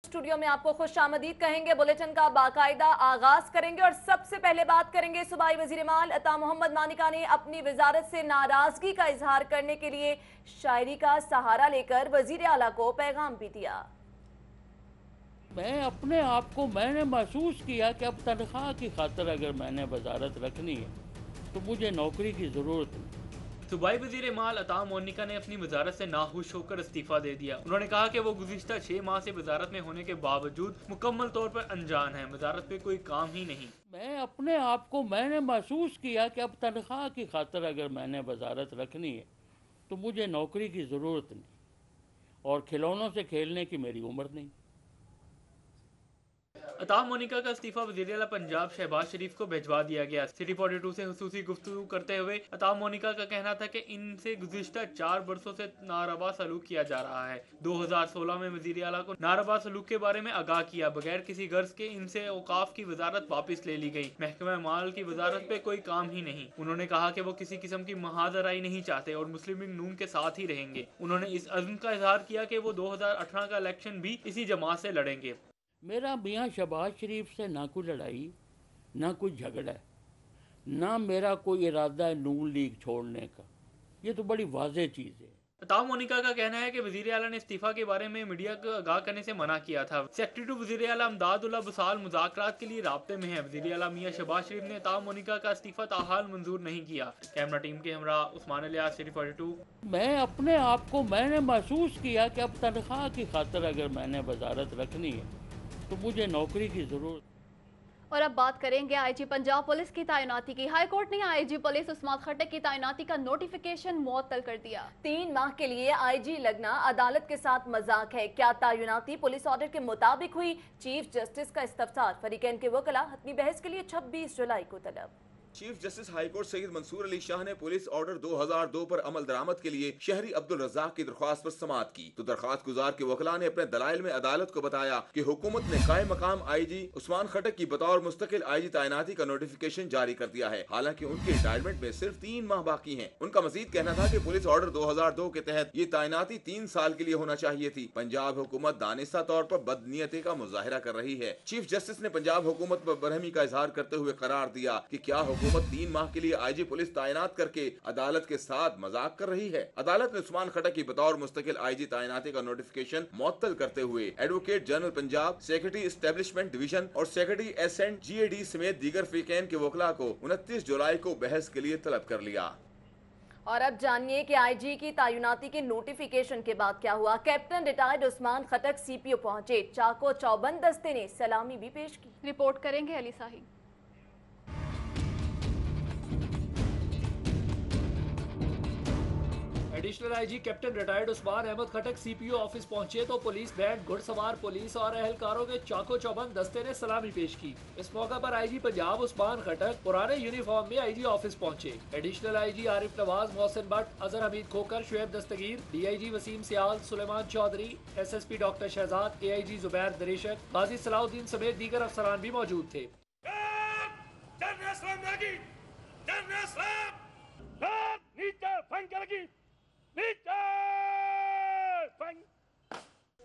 Studio में आपको खुशामदीद कहेंगे। बुलेटिन का बाकायदा आगाज करेंगे और सबसे पहले बात करेंगे सूबाई वजीर माल अता मोहम्मद मानिका ने अपनी वजारत से नाराजगी का इजहार करने के लिए शायरी का सहारा लेकर वजीर आला को पैगाम भी दिया। मैं अपने आप को मैंने महसूस किया कि अब तनख्वाह की खातिर अगर मैंने वजारत रखनी है तो मुझे नौकरी की ज़रूरत नहीं। सूबाई वजीर माल अता मोनिका ने अपनी वजारत से नाखुश होकर इस्तीफा दे दिया। उन्होंने कहा कि वो गुज़िश्ता 6 माह से वजारत में होने के बावजूद मुकम्मल तौर पर अनजान है, वजारत पे कोई काम ही नहीं। मैं अपने आप को मैंने महसूस किया कि अब तनख्वाह की खातिर अगर मैंने वजारत रखनी है तो मुझे नौकरी की ज़रूरत नहीं और खिलौनों से खेलने की मेरी उम्र नहीं। अता मोनिका का इस्तीफा वज़ीर आला पंजाब शहबाज शरीफ को भिजवा दिया गया। सिटी 42 से हुसूसी गुफ्तगू करते हुए अता मोनिका का कहना था कि इनसे गुज़िश्ता 4 बरसों से नारवा सलूक किया जा रहा है। 2016 में वज़ीर आला को नारवा सलूक के बारे में आगाह किया बगैर किसी गर्ज के इनसे औकाफ की वजारत वापस ले ली गई। महकमा माल की वजारत पे कोई काम ही नहीं। उन्होंने कहा कि वो किसी किस्म की महाजराई नहीं चाहते और मुस्लिम लीग नून के साथ ही रहेंगे। उन्होंने इस अज़्म का इजहार किया कि वो 2018 का इलेक्शन भी इसी जमात से लड़ेंगे। मेरा मियाँ शहबाज शरीफ से ना कोई लड़ाई ना कोई झगड़ा है, ना मेरा कोई इरादा है नून लीग छोड़ने का। ये तो बड़ी वाज़ेह चीज़ है। अता मोनिका का कहना है कि वज़ीर आला ने इस्तीफा के बारे में मीडिया को आगाह करने से मना किया था। सेक्रेटरी टू वज़ीर आला अमदादुल्लाह बसाल मुज़ाकरात के लिए राब्ते में है। वज़ीर आला मियाँ शहबाज शरीफ ने अता मोनिका का इस्तीफा ताहाल मंजूर नहीं किया। कैमरा टीम के हमरा उस्मान इलियास, सिटी 42। मैं अपने आप को मैंने महसूस किया कि अब तनख्वाह की खातिर अगर मैंने वजारत रखनी है तो मुझे नौकरी की ज़रूरत। और अब बात करेंगे आईजी पंजाब पुलिस की तैनाती की। हाई कोर्ट ने आईजी पुलिस उस्मान खट्टक की तैनाती का नोटिफिकेशन मुअत्तल कर दिया। 3 माह के लिए आईजी लगना अदालत के साथ मजाक है। क्या तैनाती पुलिस ऑर्डर के मुताबिक हुई? चीफ जस्टिस का इस्तफसार। फरीकैन के वकला हतमी बहस के लिए 26 जुलाई को तलब। Chief justice high court Saeed Mansoor Ali Shah ने पुलिस ऑर्डर 2002 पर अमल दरामद के लिए शहरी अब्दुल रज़ाक की दरख्वास्त पर समाअत की तो दरख्वास्त गुजार के वकला ने अपने दलाइल में अदालत को बताया कि हुकूमत ने कायम मकाम आईजी उस्मान खट्टक की बतौर मुस्तकिल आईजी तैनाती का नोटिफिकेशन जारी कर दिया है। हालांकि उनके रिटायरमेंट में सिर्फ 3 माह बाकी हैं। उनका मजीद कहना था कि पुलिस ऑर्डर 2002 के तहत ये तैनाती 3 साल के लिए होना चाहिए थी। पंजाब हुकूमत दानिस्ता तौर पर बदनीयती का मुजाहिरा कर रही है। चीफ जस्टिस ने पंजाब हुकूमत पर बरहमी का इजहार करते हुए करार दिया कि क्या हुकूमत 3 माह के लिए आईजी पुलिस तैनात करके अदालत के साथ मजाक कर रही है। अदालत ने उस्मान खट्टक की बतौर मुस्तकिल आईजी तैनाती का नोटिफिकेशन मुअत्तल करते हुए advocate general Punjab, secretary establishment division और सेक्रेटरी एसेंट GAD समेत दीगर फरीकैन के वकला को 29 जुलाई को बहस के लिए तलब कर लिया। और अब जानिए कि आईजी की तैनाती के नोटिफिकेशन के बाद क्या हुआ। Captain retired Usman Khattak CPO पहुंचे। चाको चौबंद दस्ते ने सलामी भी पेश की। रिपोर्ट करेंगे Ali Sahi. Additional IG captain retired Usman Ahmed Khattak CPO office पहुंचे तो पुलिस बैंड, घुड़सवार पुलिस और एहलकारों के चाको चौबंद दस्ते ने सलामी पेश की। इस मौका पर आईजी पंजाब उस्मान खट्टक पुराने यूनिफॉर्म में आईजी ऑफिस पहुंचे। Additional IG Arif Nawaz, Mohsin Bhatt, Azhar Hameed Khokhar, Shoaib Dastgir, DIG Waseem Sial, Sulaiman Chaudhry, SSP doctor Shahzad, AIG Zubair Dareshak, Ghazi Salahuddin समेत दीगर अफसरान भी मौजूद थे।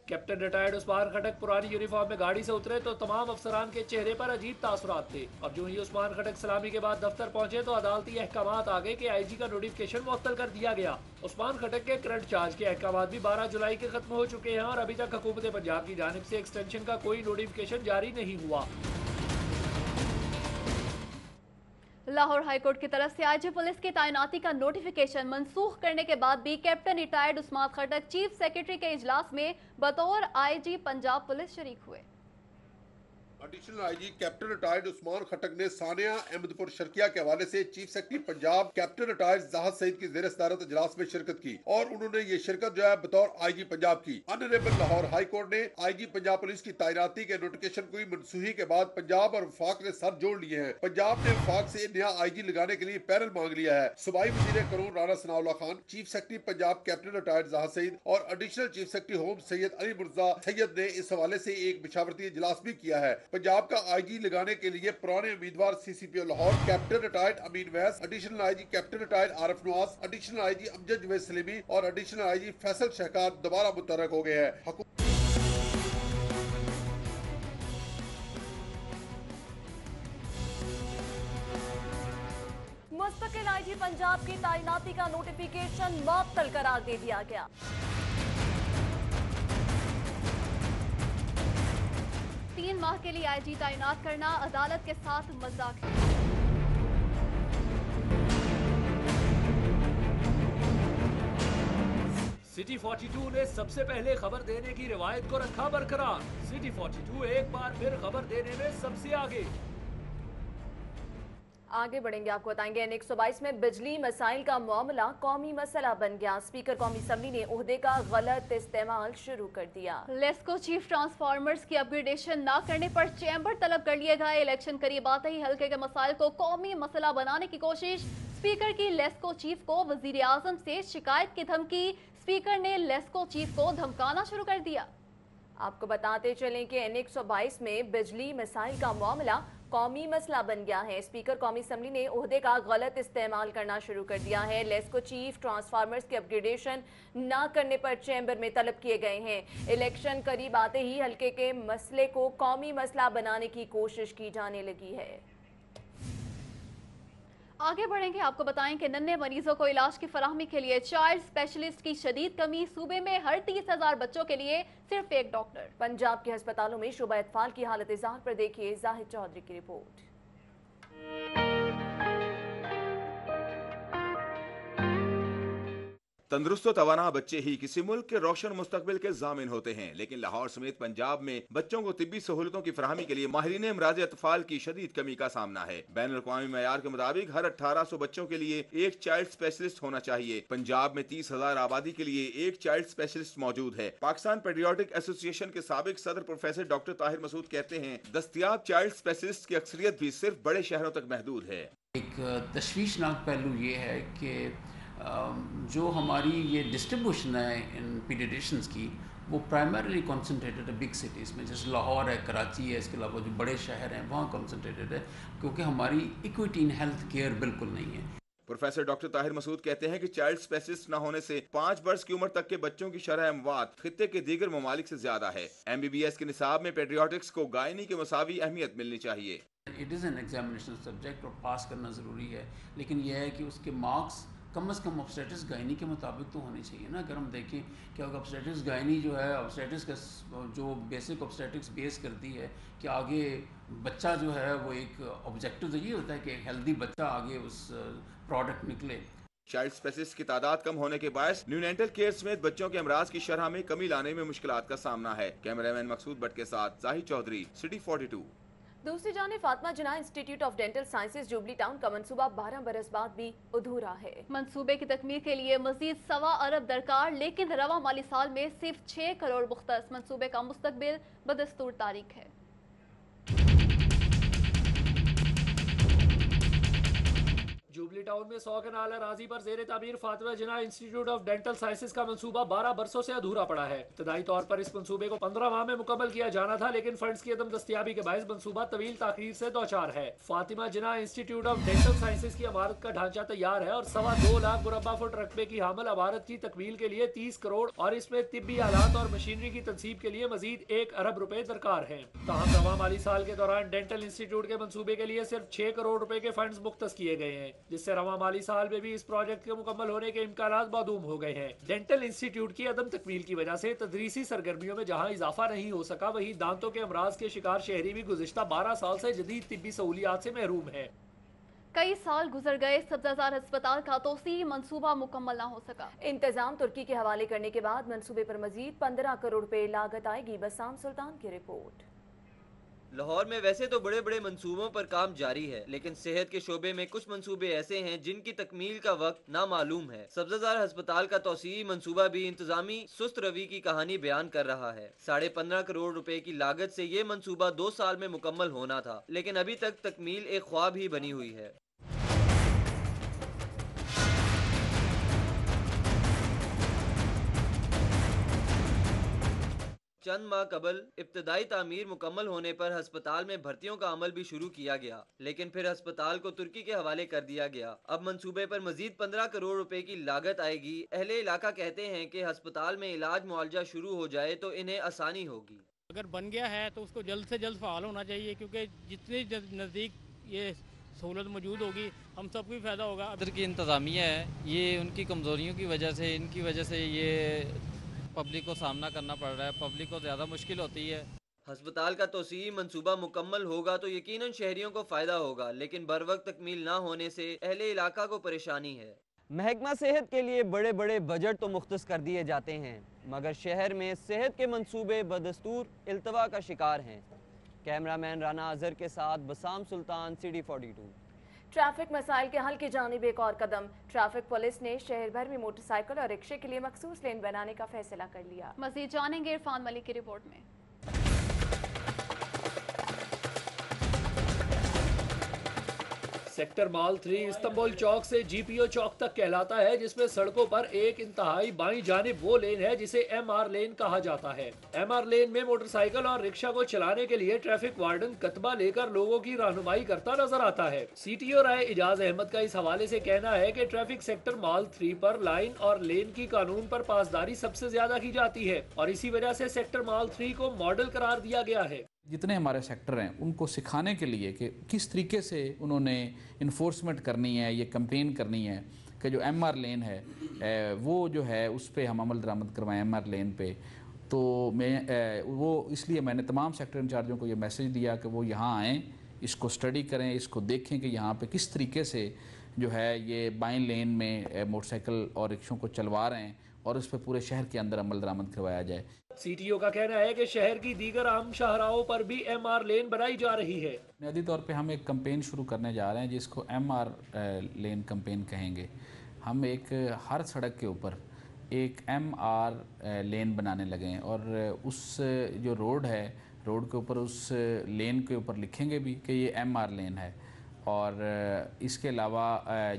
कैप्टन रिटायर्ड उस्मान खट्टक पुरानी यूनिफॉर्म में गाड़ी से उतरे तो तमाम अफसरान के चेहरे पर अजीब तासुरात थे। अब जो ही उस्मान खट्टक सलामी के बाद दफ्तर पहुंचे तो अदालती अहकामात आ गए कि आईजी का नोटिफिकेशन मुअत्तल कर दिया गया। उस्मान खट्टक के करंट चार्ज के अहकामात भी 12 जुलाई के खत्म हो चुके हैं और अभी तक हुकूमत पंजाब की जानिब से एक्सटेंशन का कोई नोटिफिकेशन जारी नहीं हुआ। लाहौर हाईकोर्ट की तरफ से आईजी पुलिस की तैनाती का नोटिफिकेशन मनसूख करने के बाद भी captain retired Usman Khattak chief secretary के इजलास में बतौर आईजी पंजाब पुलिस शरीक हुए। Additional IG captain retired Usman Khattak ने सानिया अहमदपुर शर्किया के हवाले से chief secretary Punjab captain retired Zahid Saeed की ज़ेर सदारत इजलास में शिरकत की और उन्होंने ये शिरकत जो है बतौर आईजी पंजाब की। ऑनरेबल लाहौर हाई कोर्ट ने आईजी पंजाब पुलिस की तैनाती के नोटिफिकेशन की मनसूखी के बाद पंजाब और वफाक ने सर जोड़ लिए हैं। पंजाब ने वफाक से नया आईजी लगाने के लिए पैनल मांग लिया है। सूबाई वजीर कानून Rana Sanaullah Khan, chief secretary Punjab captain retired Zahid Saeed और additional chief secretary home Syed Ali Murtaza Syed ने इस हवाले से एक मशावरती इजलास भी किया है। पंजाब का आईजी लगाने के लिए पुराने उम्मीदवार CCPO लाहौर कैप्टन रिटायर्ड अमीन वैस, additional IG captain retired Arif Nawaz, additional IG Amjad Javed Salimi और एडिशनल आईजी फैसल शहकार दोबारा मुतहर्रक हो गए हैं। पंजाब की तैनाती का नोटिफिकेशन मुअत्तल करार दे दिया गया। तीन माह के लिए आईजी तैनात करना अदालत के साथ मजाक है। सिटी 42 ने सबसे पहले खबर देने की रिवायत को रखा बरकरार। सिटी 42 एक बार फिर खबर देने में सबसे आगे बढ़ेंगे। आपको बताएंगे N122 में बिजली मसाइल का मामला कौमी मसला बन गया। स्पीकर कौमी असम्बली ने ओहदे का गलत इस्तेमाल शुरू कर दिया। लेस्को चीफ ट्रांसफार्मर्स की अपग्रेडेशन न करने पर चैम्बर तलब कर लिए गए। इलेक्शन करीब आते ही हल्के के मसाइल को कौमी मसला बनाने की कोशिश। स्पीकर की लेस्को चीफ को वजीर आजम से शिकायत की धमकी। स्पीकर ने लेस्को चीफ को धमकाना शुरू कर दिया। आपको बताते चलें कि N122 में बिजली मसाइल का मामला कौमी मसला बन गया है। स्पीकर कौमी असम्बली ने ओहदे का गलत इस्तेमाल करना शुरू कर दिया है। लेस्को चीफ ट्रांसफार्मर्स के अपग्रेडेशन न करने पर चैम्बर में तलब किए गए हैं। इलेक्शन करीब आते ही हल्के के मसले को कौमी मसला बनाने की कोशिश की जाने लगी है। आगे बढ़ेंगे। आपको बताएं कि नन्हे मरीजों को इलाज की फराहमी के लिए चाइल्ड स्पेशलिस्ट की शदीद कमी। सूबे में हर 30,000 बच्चों के लिए सिर्फ एक डॉक्टर। पंजाब के अस्पतालों में शुबा इत्फाल की हालत इज़हार पर देखिए जाहिद चौधरी की रिपोर्ट। तंदुरुस्त और तवाना बच्चे ही किसी मुल्क के रोशन मुस्तकबिल के जामिन होते हैं, लेकिन लाहौर समेत पंजाब में बच्चों को तिब्बी सहूलतों की फराहमी के लिए माहिरीन इमराज अतफाल की शदीद कमी का सामना है। बैनुल अक़वामी मयार के मुताबिक हर 1800 बच्चों के लिए एक चाइल्ड स्पेशलिस्ट होना चाहिए। पंजाब में 30,000 आबादी के लिए एक चाइल्ड स्पेशलिस्ट मौजूद है। पाकिस्तान पेडियाट्रिक एसोसिएशन के साबिक सदर प्रोफेसर डॉक्टर ताहिर मसूद कहते हैं, दस्तयाब चाइल्ड स्पेशलिस्ट की अक्सरियत भी सिर्फ बड़े शहरों तक महदूद है। एक तशवीशनाक पहलू ये है कि जो हमारी ये डिस्ट्रीब्यूशन है इन पीडियाट्रिशियंस की, वो प्राइमरीली कॉन्सेंट्रेटेड है बिग सिटीज़ में, जैसे लाहौर है, कराची है, इसके अलावा जो बड़े शहर हैं वहाँ कॉन्सेंट्रेटेड है, क्योंकि हमारी इक्विटी इन हेल्थ केयर बिल्कुल नहीं है। प्रोफेसर डॉक्टर ताहिर मसूद कहते हैं कि चाइल्ड स्पेशलिस्ट न होने से 5 वर्ष की उम्र तक के बच्चों की शरह अमवात खित्ते के दीगर ममालिक से ज्यादा है। MBBS के निसाब में पेडियाट्रिक्स को गायनी के मुसावी अहमियत मिलनी चाहिए। It is an examination subject और पास करना ज़रूरी है, लेकिन यह है कि उसके मार्क्स कम से कम ऑब्स्टेटिक्स गायनी के मुताबिक तो होने चाहिए ना। अगर हम देखें कि ऑब्स्टेटिक्स गायनी जो है, ऑब्स्टेटिक्स का जो बेसिक ऑब्स्टेटिक्स बेस करती है कि आगे बच्चा जो है वो एक ऑब्जेक्टिव तो ये होता है कि एक हेल्दी बच्चा आगे उस प्रोडक्ट निकले। चाइल्ड स्पेशलिस्ट की तादाद कम होने के बायस न्यूनेंटल केयर समेत बच्चों के अमराज की शरह में कमी लाने में मुश्किलात का सामना है। कैमरामैन मकसूद भट्ट के साथ जाहिद चौधरी, सिटी 42। दूसरी जाने Fatima Jinnah institute of dental sciences Jubilee Town का मंसूबा 12 बरस बाद भी अधूरा है। मंसूबे की तकमील के लिए मजीद 1.25 अरब दरकार, लेकिन रवा माली साल में सिर्फ 6 करोड़ मुख्तस। मंसूबे का मुस्तकबिल बदस्तूर तारीख है। जुबली टाउन में 100 कनाल अराजी पर जेर तामीर Fatima Jinnah institute of dental sciences का मंसूबा 12 बरसों से अधूरा पड़ा है। इब्तदाई तौर पर इस मंसूबे को 15 माह में मुकम्मल किया जाना था, लेकिन फंड्स की अदम दस्तयाबी के बायस मंसूबा तवील ताखीर से दौचार है। Fatima Jinnah institute of dental sciences की इमारत का ढांचा तैयार है और 2.25 लाख मुरब्बा फुट रकबे की हामल इमारत की तकमील के लिए 30 करोड़ और इसमें तिब्बी आलात और मशीनरी की तनसीब के लिए मजीद 1 अरब रुपए दरकार है। ताहम रवा माली साल के दौरान डेंटल इंस्टीट्यूट के मंसूबे के लिए सिर्फ 6 करोड़ रुपए के फंड्स मुख्तस किए गए हैं, जिससे रवा माली साल में भी इस प्रोजेक्ट के मुकम्मल होने के इम्कानात मादूम हो गए हैं। डेंटल इंस्टीट्यूट की अदम तकमील की वजह से तदरीसी सरगर्मियों में जहां इजाफा नहीं हो सका, वहीं दांतों के अमराज के शिकार शहरी भी गुज़िश्ता 12 साल से जदीद तिब्बी सहूलियात से महरूम है। कई साल गुजर गए, सब्जाजार अस्पताल का तोसी मंसूबा मुकम्मल ना हो सका। इंतजाम तुर्की के हवाले करने के बाद मंसूबे पर मजीद 15 करोड़ रुपए लागत आएगी। बसाम सुल्तान की रिपोर्ट। लाहौर में वैसे तो बड़े बड़े मंसूबों पर काम जारी है, लेकिन सेहत के शोबे में कुछ मंसूबे ऐसे हैं जिनकी तकमील का वक्त नामालूम है। सब्जाजार अस्पताल का तोसी मंसूबा भी इंतजामी सुस्त रवि की कहानी बयान कर रहा है। 15.5 करोड़ रुपए की लागत से ये मंसूबा 2 साल में मुकम्मल होना था, लेकिन अभी तक तकमील एक ख्वाब ही बनी हुई है। चंद माह कबल इब्तदाई तामीर मुकम्मल होने पर अस्पताल में भर्तियों का अमल भी शुरू किया गया, लेकिन फिर अस्पताल को तुर्की के हवाले कर दिया गया। अब मंसूबे पर मजीद 15 करोड़ रुपए की लागत आएगी। अहले इलाका कहते हैं कि अस्पताल में इलाज मुआवजा शुरू हो जाए तो इन्हें आसानी होगी। अगर बन गया है तो उसको जल्द से जल्द फ़ाल होना चाहिए, क्योंकि जितने नज़दीक ये सहूलत मौजूद होगी, हम सबको भी फ़ायदा होगा। इधर की इंतज़ामिया है, ये उनकी कमज़ोरियों की वजह से, इनकी वजह से ये पब्लिक को सामना करना पड़ रहा है, पब्लिक को ज़्यादा मुश्किल होती है। अस्पताल का तोसी मंसूबा मुकम्मल होगा तो यकीनन शहरियों को फ़ायदा होगा, लेकिन बर वक्त तकमील ना होने से अहले इलाका को परेशानी है। महकमा सेहत के लिए बड़े बड़े बजट तो मुख्तस कर दिए जाते हैं, मगर शहर में सेहत के मंसूबे बदस्तूर इल्तवा का शिकार हैं। कैमरामैन राना अजहर के साथ बसाम सुल्तान, CD42। ट्रैफिक मसाइल के हल की जानिब एक और कदम। ट्रैफिक पुलिस ने शहर भर में मोटरसाइकिल और रिक्शे के लिए मखसूस लेन बनाने का फैसला कर लिया। मज़ीद जानेंगे इरफान मलिक की रिपोर्ट में। सेक्टर माल 3 इस्तांबुल चौक से GPO चौक तक कहलाता है, जिसमें सड़कों पर एक इंतहाई बाईं जानिब वो लेन है जिसे MR लेन कहा जाता है। MR लेन में मोटरसाइकिल और रिक्शा को चलाने के लिए ट्रैफिक वार्डन कतबा लेकर लोगों की रहनुमाई करता नजर आता है। CTO राय इजाज अहमद का इस हवाले से कहना है कि ट्रैफिक सेक्टर माल 3 पर लाइन और लेन की कानून पर पासदारी सबसे ज्यादा की जाती है और इसी वजह से सेक्टर माल 3 को मॉडल करार दिया गया है। जितने हमारे सेक्टर हैं उनको सिखाने के लिए कि किस तरीके से उन्होंने इन्फोर्समेंट करनी है, ये कंपेन करनी है कि जो MR लेन है वो जो है उस पर हम अमल दरामद करवाएं MR लेन पे। तो वो इसलिए मैंने तमाम सेक्टर इंचार्जों को ये मैसेज दिया कि वो यहाँ आएँ, इसको स्टडी करें, इसको देखें कि यहाँ पे किस तरीके से जो है ये बाईं लेन में मोटरसाइकिल और रिक्शों को चलवा रहे हैं और उस पर पूरे शहर के अंदर अमल दरामद करवाया जाए। CTO का कहना है कि शहर की दीगर आम शाहराहों पर भी MR लेन बनाई जा रही है। बुनियादी तौर पे हम एक कैंपेन शुरू करने जा रहे हैं जिसको MR लेन कैंपेन कहेंगे। हम एक हर सड़क के ऊपर एक MR लेन बनाने लगे हैं और उस जो रोड है, रोड के ऊपर उस लेन के ऊपर लिखेंगे भी कि ये MR लेन है और इसके अलावा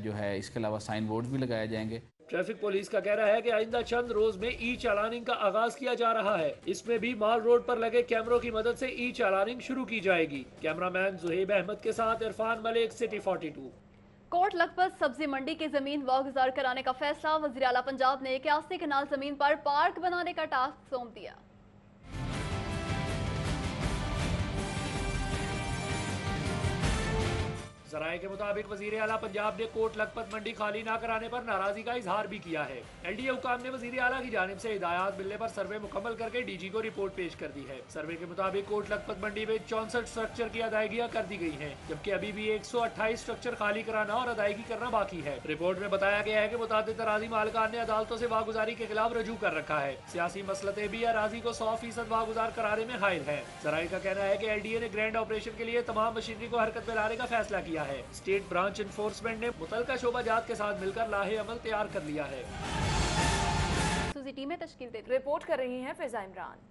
जो है इसके अलावा साइन बोर्ड भी लगाए जाएंगे। ट्रैफिक पुलिस का कहना है कि आइंदा चंद रोज में E-चालानिंग का आगाज किया जा रहा है। इसमें भी माल रोड पर लगे कैमरों की मदद से E-चालानिंग शुरू की जाएगी। कैमरामैन जुहेब अहमद के साथ इरफान मलिक, CD42। कोट लखपत सब्जी मंडी की जमीन वागुजार कराने का फैसला। वज़ीर आला पंजाब ने 81 कनाल जमीन पर पार्क बनाने का टास्क सौंप दिया। ज़राए के मुताबिक वज़ीर आला पंजाब ने कोट लखपत मंडी खाली न कराने पर नाराजगी का इजहार भी किया है। LDA हुकाम ने वज़ीर आला की जानिब से हिदायत मिलने पर सर्वे मुकम्मल करके DG को रिपोर्ट पेश कर दी है। सर्वे के मुताबिक कोट लखपत मंडी में 64 स्ट्रक्चर की अदायगियाँ कर दी गई हैं, जबकि अभी भी 128 स्ट्रक्चर खाली कराना और अदायगी करना बाकी है। रिपोर्ट में बताया गया है कि मुतादिद अराजी मालिकान ने अदालतों से वागुजारी के खिलाफ रजू कर रखा है। सियासी मसलतें भी अराजी को 100% वागुजार कराने में हायल है। ज़राए का कहना है कि LDA ने ग्रैंड ऑपरेशन के लिए तमाम मशीनरी को हरकत में लाने का फैसला किया है। स्टेट ब्रांच इन्फोर्समेंट ने मुतलका शोबाजात के साथ मिलकर लाहे अमल तैयार कर लिया है। टीमें तश्कील दे रिपोर्ट कर रही हैं फिजा इमरान।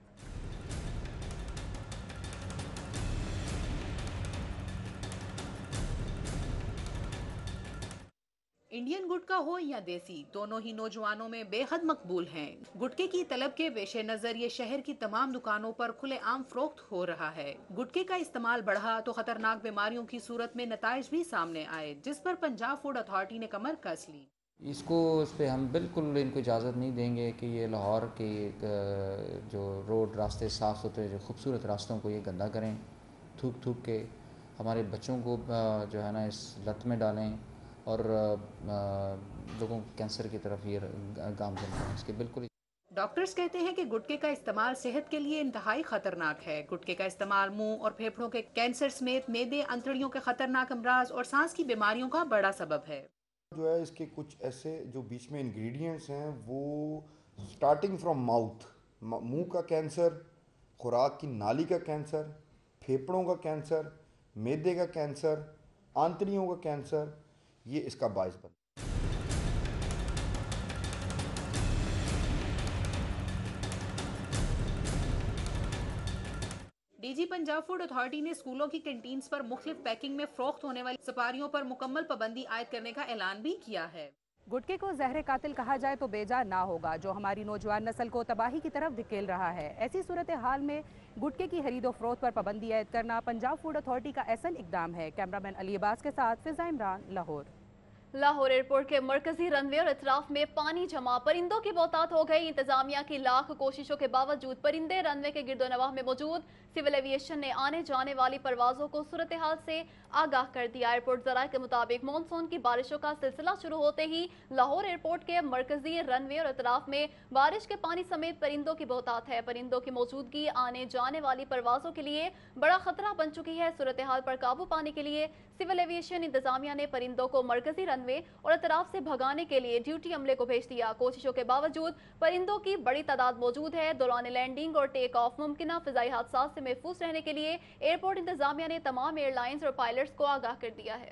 इंडियन गुटखा हो या देसी, दोनों ही नौजवानों में बेहद मकबूल हैं। गुटखे की तलब के पेश नज़र ये शहर की तमाम दुकानों पर खुलेआम फरोख्त हो रहा है। गुटखे का इस्तेमाल बढ़ा तो खतरनाक बीमारियों की सूरत में नताइज भी सामने आए, जिस पर पंजाब फूड अथॉरिटी ने कमर कस ली। इस पर हम बिल्कुल इनको इजाज़त नहीं देंगे कि ये लाहौर के जो रोड रास्ते साफ़ सुथरे जो खूबसूरत रास्तों को ये गंदा करें, थूक थूक के हमारे बच्चों को जो है ना इस लत में डालें और लोगों को कैंसर की तरफ ये गामजन करें। इसके बिल्कुल डॉक्टर्स कहते हैं कि गुटखे का इस्तेमाल सेहत के लिए इंतहाई खतरनाक है। गुटखे का इस्तेमाल मुंह और फेफड़ों के कैंसर समेत मैदे, अंतड़ियों के खतरनाक अमराज और सांस की बीमारियों का बड़ा सबब है। जो है इसके कुछ ऐसे जो बीच में इंग्रेडिएंट्स हैं वो स्टार्टिंग फ्रॉम माउथ, मुंह का कैंसर, खुराक की नाली का कैंसर, फेफड़ों का कैंसर, मैदे का कैंसर, आंतड़ियों का कैंसर, ये इसका बायस बन। DG पंजाब फूड अथॉरिटी ने स्कूलों की कैंटीन्स पर मुख्तलिफ पैकिंग में फरोख्त होने वाली सपारियों पर मुकम्मल पाबंदी आयद करने का ऐलान भी किया है। गुटखे को जहर कातिल कहा जाए तो बेजा ना होगा, जो हमारी नौजवान नस्ल को तबाही की तरफ धकेल रहा है। ऐसी सूरत हाल में गुटखे की खरीदो फरोख्त पर पाबंदी आयद करना पंजाब फूड अथॉरिटी का ऐसा इकदाम है। कैमरामैन अली अब्बास के साथ फिजा इमरान, लाहौर। लाहौर एयरपोर्ट के मरकजी रनवे और इतराफ में पानी जमा, परिंदों की बहुतात हो गई। इंतजामिया की लाख कोशिशों के बावजूद परिंदे रनवे के गिरदोनवाह में मौजूद। सिविल एविएशन ने आने जाने वाली परवाजों को सूरत हाल से आगाह कर दिया। एयरपोर्ट जराये के मुताबिक मानसून की बारिशों का सिलसिला शुरू होते ही लाहौर एयरपोर्ट के मरकजी रनवे और इतराफ में बारिश के पानी समेत परिंदों की बहुतात है। परिंदों की मौजूदगी आने जाने वाली परवाजों के लिए बड़ा खतरा बन चुकी है। सूरत हाल पर काबू पाने के लिए सिविल एविएशन इंतजामिया ने परिंदों को मरकजी रनवे और इतराफ से भगाने के लिए ड्यूटी अमले को भेज दिया। कोशिशों के बावजूद परिंदों की बड़ी तादाद मौजूद है। दौरान लैंडिंग और टेक ऑफ मुमकिन फिजाई हादसा से महफूज रहने के लिए एयरपोर्ट इंतजामिया ने तमाम एयरलाइंस और पायलट्स को आगाह कर दिया है।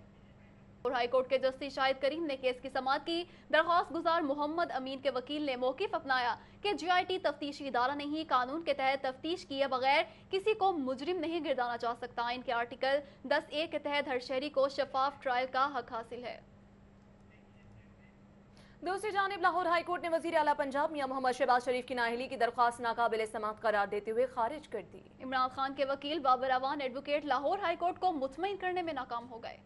और हाईकोर्ट के जस्टिस शाहिद करीम ने केस की समाअत की। दरख्वास्त गुजार मोहम्मद अमीन के वकील ने मौकिफ अपनाया कि GIT तफ्तीशी इदारा नहीं, कानून के तहत तफ्तीश किए बगैर किसी को मुजरिम नहीं गिरदाना जा सकता। इनके आर्टिकल 10A के तहत हर शहरी को शफाफ ट्रायल का हक हासिल है। दूसरी जानिब लाहौर हाईकोर्ट ने वजीर आला पंजाब मियां मोहम्मद शहबाज शरीफ की नाअहली की दरख्वास्त नाकाबिल समाअत करार देते हुए खारिज कर दी। इमरान खान के वकील बाबर अवान एडवोकेट लाहौर हाईकोर्ट को मुतमईन करने में नाकाम हो गए।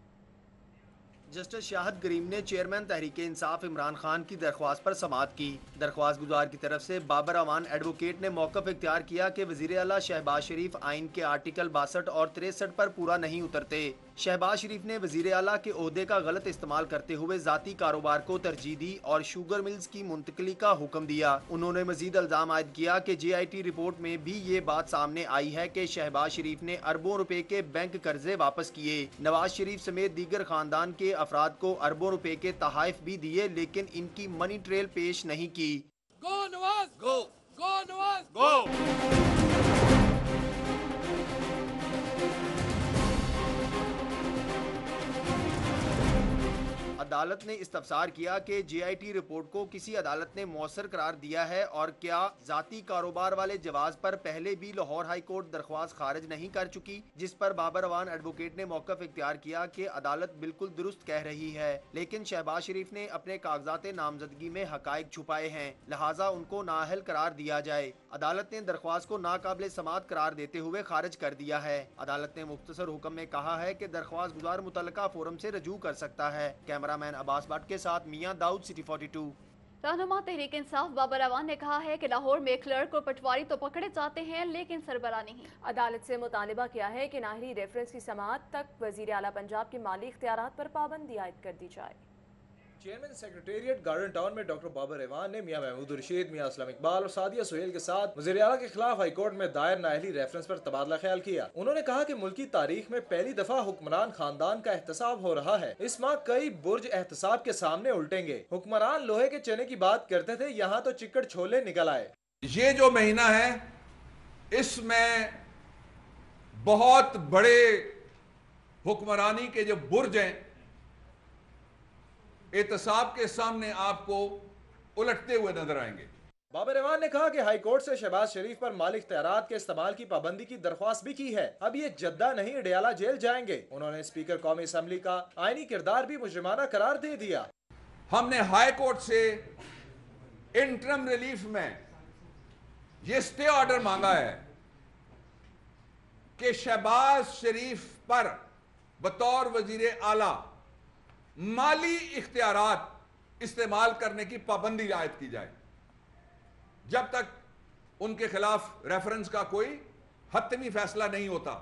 जस्टिस शाहिद करीम ने चेयरमैन तहरीक इंसाफ इमरान खान की दरख्वास्त पर समाअत की। दरख्वास्त गुजार की तरफ से बाबर अवान एडवोकेट ने मौक़िफ़ इख्तियार किया कि वज़ीर आला शहबाज शरीफ आइन के आर्टिकल 62 और 63 पर पूरा नहीं उतरते। शहबाज शरीफ ने वज़ीर आला के ओहदे का गलत इस्तेमाल करते हुए ज़ाती कारोबार को तरजीह दी और शुगर मिल्स की मुंतकली का हुक्म दिया। उन्होंने मजीद इल्ज़ाम आयद किया कि GIT रिपोर्ट में भी ये बात सामने आई है कि शहबाज शरीफ ने अरबों रुपए के बैंक कर्जे वापस किए। नवाज शरीफ समेत दीगर खानदान के अफराद को अरबों रुपए के तहाइफ भी दिए, लेकिन इनकी मनी ट्रेल पेश नहीं की। गो नवाज गो, गो नवाज गो। अदालत ने इस्तफसार किया कि GIT रिपोर्ट को किसी अदालत ने मौसर करार दिया है और क्या जाती कारोबार वाले जवाज पर पहले भी लाहौर हाई कोर्ट दरख्वास्त खारिज नहीं कर चुकी, जिस पर बाबर अवान एडवोकेट ने मौक़िफ़ इख्तियार किया कि अदालत बिल्कुल दुरुस्त कह रही है, लेकिन शहबाज शरीफ ने अपने कागजात नामजदगी में हकायक छुपाए हैं, लिहाजा उनको नाअहल करार दिया जाए। अदालत ने दरख्वास्त को नाकाबिल समाअत करार देते हुए खारिज कर दिया है। अदालत ने मुख्तसर हुक्म में कहा है कि दरख्वास्त गुजार मुतल्लका फोरम से रजू कर सकता है। कैमरामैन अब्बास भट्ट के साथ मियां दाऊद, सिटी 42। रहनुमा तहरीक इंसाफ बाबर अवान ने कहा है कि लाहौर में क्लर्क और पटवारी तो पकड़े जाते हैं लेकिन सरबरा नहीं। अदालत से मुतालिबा किया है कि नाहरी रेफरेंस की समाअत तक वजीर आला पंजाब के माली इख्तियारात पर पाबंदी आयद कर दी जाए। चेयरमैन सेक्रेटेरिएट गार्डन टाउन में डॉक्टर बाबर अवान ने मियां महमूद रशीद, मियां असलम इकबाल और सादिया सुहेल के साथ वज़ीर आला के खिलाफ हाईकोर्ट में दायर नाअहली रेफरेंस पर तबादला ख्याल किया। उन्होंने कहा कि मुल्की तारीख में पहली दफा हुक्मरान खानदान का एहतसाब हो रहा है। इस माह कई बुर्ज एहतसाब के सामने उल्टेंगे। हुक्मरान लोहे के चने की बात करते थे, यहाँ तो चिकड़ छोले निकल आए। ये जो महीना है इसमें बहुत बड़े हुक्मरानी के जो बुर्ज हैं एहतसाब के सामने आपको उलटते हुए नजर आएंगे। बाबर अवान ने कहा कि हाई कोर्ट से शहबाज शरीफ पर माली इख्तियारात के इस्तेमाल की पाबंदी की दरख्वास्त भी की है। अब ये जद्दा नहीं अडियाला जेल जाएंगे। उन्होंने स्पीकर कौमी असम्बली का आईनी किरदार भी मुजरिमाना करार दे दिया। हमने हाई कोर्ट से इंटरम रिलीफ में ये स्टे ऑर्डर मांगा है कि शहबाज शरीफ पर बतौर वजीर आला माली इख्तियारात इस्तेमाल करने की पाबंदी आयद की जाए जब तक उनके खिलाफ रेफरेंस का कोई हतमी फैसला नहीं होता।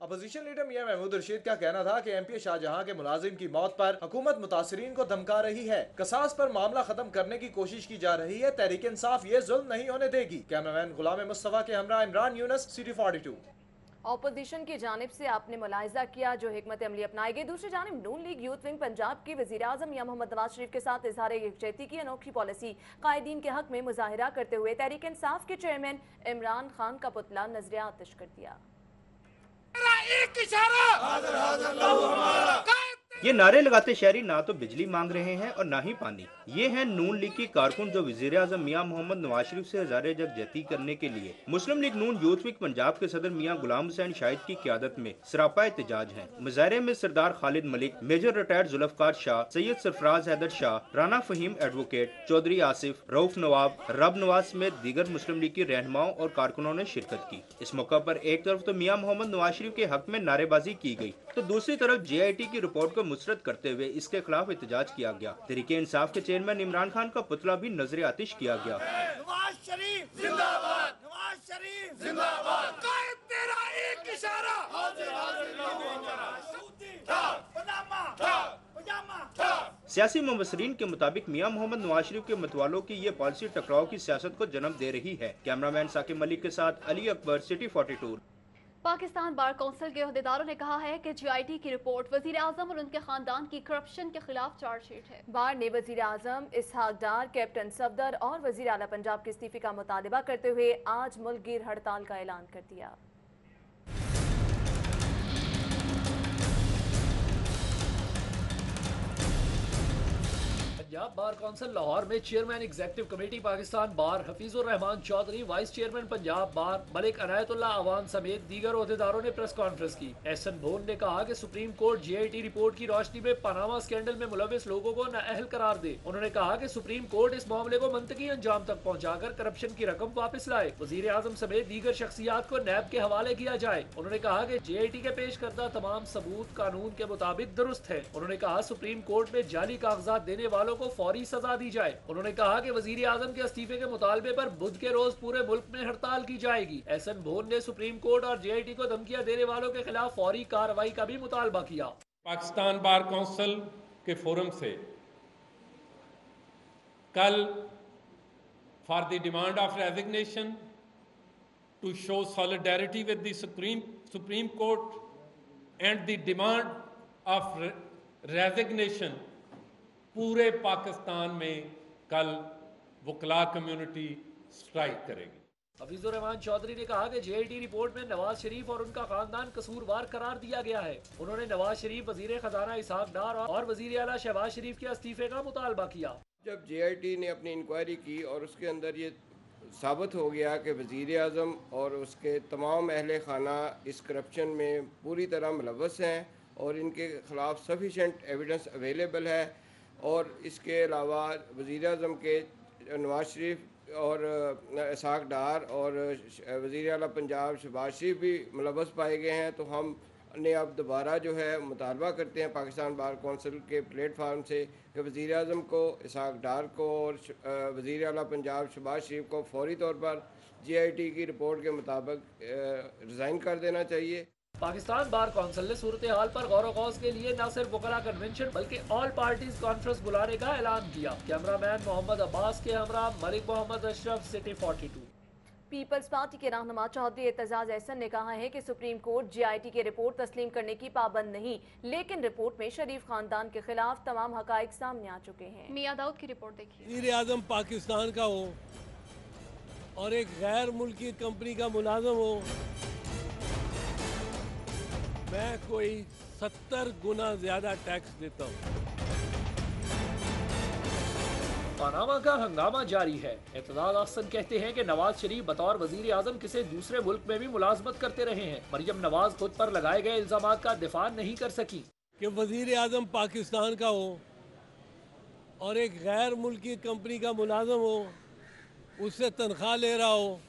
अपोजिशन लीडर मियां महमूद रशीद का कहना था कि MP शाहजहां के मुलाजिम की मौत पर हुकूमत मुतासरीन को धमका रही है। कसास पर मामला खत्म करने की कोशिश की जा रही है। तहरीक इंसाफ ये जुल्म नहीं होने देगी। कैमरामैन गुलाम मुस्तफा के हमरा इमरान यूनस, सिटी 42। ऑपोजिशन की जानिब से आपने मुलाहिजा किया जो हिकमत अमली अपनाई गई। दूसरी जानिब नून लीग यूथ विंग पंजाब की वज़ीर आज़म मियां मोहम्मद नवाज शरीफ के साथ इजहार यकजहती की अनोखी पॉलिसी कायदीन के हक में मुजाहिरा करते हुए तहरीक इंसाफ के चेयरमैन इमरान खान का पुतला नजर आतिश कर दिया। एक इशारा ये नारे लगाते शहरी ना तो बिजली मांग रहे हैं और ना ही पानी। ये हैं नून लीग की कारकुन जो वज़ीर आज़म मियां मोहम्मद नवाज शरीफ से इज़हार यकजहती करने के लिए मुस्लिम लीग नून यूथ विंग पंजाब के सदर मियां गुलाम हुसैन शाहिद की क़यादत में सरापा एहतजाज हैं। मुजाहरे में Sardar Khalid Malik, major retired Zulfiqar Shah, Syed Sarfraz Haider Shah, Rana Fahim advocate, Chaudhry Asif, Rauf Nawab, Rab Nawaz समेत दीगर मुस्लिम लीग की रहनुमाओं और कारकुनों ने शिरकत की। इस मौका पर एक तरफ तो मियां मोहम्मद नवाज शरीफ के हक में नारेबाजी की गई तो दूसरी तरफ GIT की रिपोर्ट को मुस्तरद करते हुए इसके खिलाफ एहतजाज किया गया। तहरीके इंसाफ के चेयरमैन इमरान खान का पुतला भी नजर आतिश किया गया। नवाज शरीफ जिंदाबाद, नवाज शरीफ जिंदाबाद, कायद तेरा एक इशारा, सियासी मुबसरीन के मुताबिक मियां मोहम्मद नवाज शरीफ के मतवालों की ये पॉलिसी टकराव की सियासत को जन्म दे रही है। कैमरामैन साकिब मलिक के साथ Ali Akbar, city 42। Pakistan bar council के अहदेदारों ने कहा है कि GIT की रिपोर्ट वजीर आजम और उनके खानदान की करप्शन के खिलाफ चार्जशीट है। बार ने वजीर आजम इसहाक डार, कैप्टन सफदर और वजीर आला पंजाब के इस्तीफे का मुतालबा करते हुए आज मुल्क गिर हड़ताल का ऐलान कर दिया। पंजाब बार कौंसिल लाहौर में चेयरमैन एग्जीक्यूटिव कमेटी पाकिस्तान बार हफीजुर रहमान चौधरी, वाइस चेयरमैन पंजाब बार मलिक अनायतुल्ला अवान समेत दीगर ओहदेदारों ने प्रेस कॉन्फ्रेंस की। एहसन भोन ने कहा कि सुप्रीम कोर्ट GIT रिपोर्ट की रोशनी में पनामा स्कैंडल में मुलविस लोगों को नाअहल करार दे। उन्होंने कहा कि सुप्रीम कोर्ट इस मामले को मंतकी अंजाम तक पहुँचाकर करप्शन की रकम वापस लाए। वजीर आजम समेत दीगर शख्सियात को नैब के हवाले किया जाए। उन्होंने कहा कि GIT के पेश करदा तमाम सबूत कानून के मुताबिक दुरुस्त है। उन्होंने कहा सुप्रीम कोर्ट में जाली कागजात देने वालों को फौरी सजा दी जाए। उन्होंने कहा कि वजीर आजम के इस्तीफे के मुतालबे पर बुध के रोज पूरे मुल्क में हड़ताल की जाएगी। एहसन भोन ने सुप्रीम कोर्ट और GIT को धमकियां देने वालों के खिलाफ फौरी कार्रवाई का भी मुतालबा किया। पाकिस्तान बार कौंसिल के फोरम से कल for the demand of resignation to show solidarity with the supreme court and the demand of resignation पूरे पाकिस्तान में कल वकला कम्युनिटी स्ट्राइक करेगी। हफीजुर रहमान चौधरी ने कहा कि GIT रिपोर्ट में नवाज शरीफ और उनका खानदान कसूरवार करार दिया गया है। उन्होंने नवाज शरीफ, वजीर खजाना इसहाक डार और वजीर आला शहबाज शरीफ के इस्तीफे का मुतालबा किया। जब GIT ने अपनी इंक्वायरी की और उसके अंदर ये साबित हो गया कि वजीर आज़म और उसके तमाम अहले खाना इस करप्शन में पूरी तरह मुलव्वस हैं और इनके ख़िलाफ़ सफिशेंट एविडेंस अवेलेबल है, और इसके अलावा वज़ीर आज़म के नवाज शरीफ और इसहाक डार और वज़ीर आला पंजाब शहबाज शरीफ भी मुलव्वस पाए गए हैं, तो हम ने अब दोबारा जो है मुतालबा करते हैं पाकिस्तान बार कौंसिल के प्लेटफार्म से कि वज़ीर आज़म को, इसहाक डार को और वज़ीर आला पंजाब शहबाज शरीफ को फौरी तौर पर GIT की रिपोर्ट के मुताबिक रिज़ाइन कर देना चाहिए। पाकिस्तान बार कौंसिल ने सूरत हाल पर गौर गौज के लिए न सिर्फ वकला कन्वेंशन बल्कि ऑल पार्टीज कॉन्फ्रेंस बुलाने का ऐलान किया। कैमरामैन मोहम्मद अब्बास के हमरा Malik Mohammad Ashraf, city 42। Peoples Party के रहनुमा चौधरी एतजाज एहसन ने कहा है कि सुप्रीम कोर्ट GIT की रिपोर्ट तस्लीम करने की पाबंद नहीं, लेकिन रिपोर्ट में शरीफ खानदान के खिलाफ तमाम हकाइक सामने आ चुके हैं। मियां दाऊद की रिपोर्ट देखिए। वज़ीर आज़म पाकिस्तान का हो और एक गैर मुल्की कंपनी का मुलाजम हो, मैं कोई 70 गुना ज्यादा टैक्स देता हूँ। पनामा का हंगामा जारी है। एतजाज अहसन कहते हैं कि नवाज शरीफ बतौर वजीर आजम किसी दूसरे मुल्क में भी मुलाजमत करते रहे हैं। मरियम नवाज खुद पर लगाए गए इल्जाम का दिफा नहीं कर सकी कि वजीर आजम पाकिस्तान का हो और एक गैर मुल्की कंपनी का मुलाजम हो, उससे तनख्वाह ले रहा हो,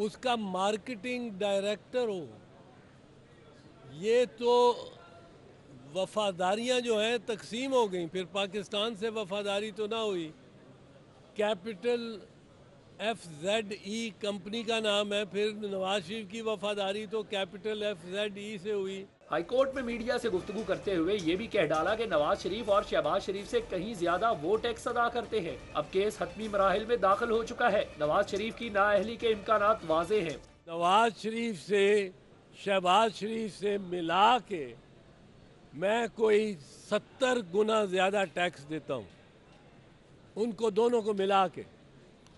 उसका मार्केटिंग डायरेक्टर हो, ये तो वफादारियां जो हैं तकसीम हो गई। फिर पाकिस्तान से वफादारी तो ना हुई। कैपिटल FZE कंपनी का नाम है, फिर नवाज शरीफ की वफादारी तो कैपिटल FZE से हुई। हाईकोर्ट में मीडिया से गुफ्तगू करते हुए ये भी कह डाला कि नवाज शरीफ और शहबाज शरीफ से कहीं ज्यादा वो टैक्स अदा करते हैं। अब केस हतमी मराहिल में दाखिल हो चुका है। नवाज शरीफ की नाअहली के इम्कानात वाजे हैं। नवाज शरीफ से शहबाज शरीफ से मिला के मैं कोई 70 गुना ज़्यादा टैक्स देता हूँ, उनको दोनों को मिला के।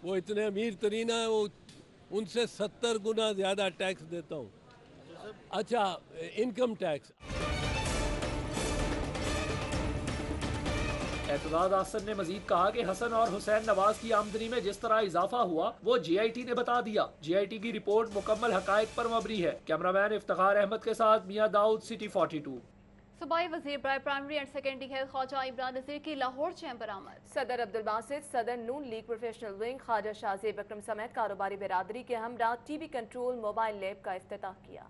वो इतने अमीर तरीन है, वो उनसे 70 गुना ज़्यादा टैक्स देता हूँ। अच्छा, इनकम टैक्स। एतजाज अहसन ने मजीद कहा कि हसन और हुसैन नवाज की आमदनी में जिस तरह इजाफा हुआ वो GIT ने बता दिया। GIT की रिपोर्ट मुकम्मल हकायक पर मबनी है। कैमरामैन इफ्तिखार अहमद के साथ मियां दाऊद, सिटी 42। सूबाई वजीर बराए primary and secondary health Khawaja Imran Nazir की लाहौर चैम्बर आमद। सदर अब्दुल बासित, सदर Noon League professional wing Khawaja Shahzeb Akram समेत कारोबारी बिरादरी के हमरा TB कंट्रोल मोबाइल लैब का इफ्तिताह किया।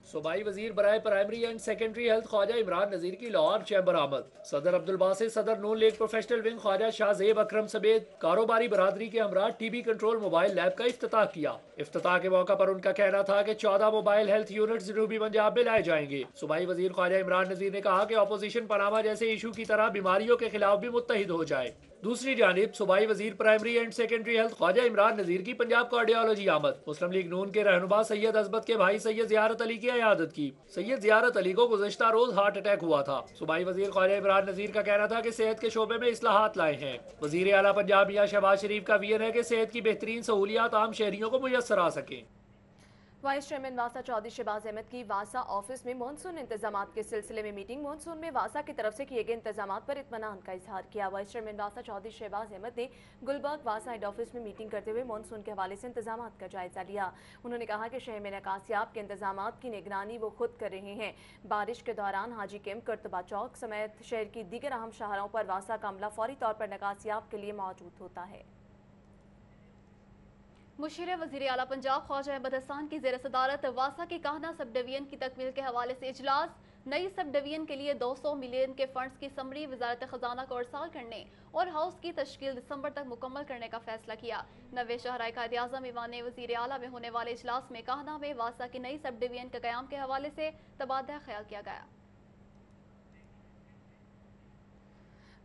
सूबाई वजीर बराए primary and secondary health Khawaja Imran Nazir की लाहौर चैम्बर आमद। सदर अब्दुल बासित सदर Noon League professional wing Khawaja Shahzeb Akram समेत कारोबारी बरादरी के हमरा टीबी कंट्रोल मोबाइल लैब का इफ्तिताह किया। इफ्तिताह के मौका पर उनका कहना था कि 14 मोबाइल हेल्थ यूनिट जनूबी पंजाब में लाए जाएंगे। सूबाई वजीर ख्वाजा इमरान नजीर ने कहा कि अपोजिशन पनामा जैसे इशू की तरह बीमारियों के खिलाफ भी मुत्तहिद हो जाए। दूसरी जानिब सूबाई वजीर primary and secondary health Khawaja Imran Nazir की पंजाब कार्डियोलॉजी आमद। मुस्लिम लीग नून के रहनुमा सैयद अजमत के भाई सैयद ज़ियारत अली की इयादत की। सैयद ज़ियारत अली को गुज़श्ता रोज हार्ट अटैक हुआ था। सूबाई वजीर ख्वाजा इमरान नजीर का कहना था कि सेहत के शोबे में इस्लाहात लाए हैं। वजीर आला पंजाब मियां शहबाज शरीफ का विजन है कि सेहत की बेहतरीन सहूलियात आम शहरियों को मुयस्सर आ सकें। वाइस चेयरमैन वासा चौधरी शहबाज अहमद की वासा ऑफिस में मानसून इंतजाम के सिलसिले में मीटिंग। मानसून में वासा की तरफ से किए गए इंतजाम पर इत्मीनान का इजहार किया। वाइस चेयरमैन वासा चौधरी शहबाज अहमद ने गुलबर्ग वासा हेड ऑफिस में मीटिंग करते हुए मानसून के हवाले से इंतजाम का जायजा लिया। उन्होंने कहा कि शहर में निकासियाब के इंतजाम की निगरानी वो खुद कर रहे हैं। बारिश के दौरान हाजी कैंप, करतबा चौक समेत शहर की दीगर अहम शाहराओं पर वासा का अमला फौरी तौर पर निकासियाब के लिए मौजूद होता है। मुशीर वज़ीर आला पंजाब ख्वाजा अहमद हसन की ज़ेर सदारत वासा की काहना सब डिवीजन की तकमील के हवाले से इजलास। नई सब डिवीजन के लिए 200 मिलियन के फंड्स की समरी वजारत खजाना को अरसाल करने और हाउस की तश्कील दिसंबर तक मुकम्मल करने का फैसला किया। नवे शहराए कायद आज़म ईवान वज़ीर आला में होने वाले इजलास में काहना में वासा की नई सब डिवीजन के क़याम के हवाले से तबादला ख्याल किया गया।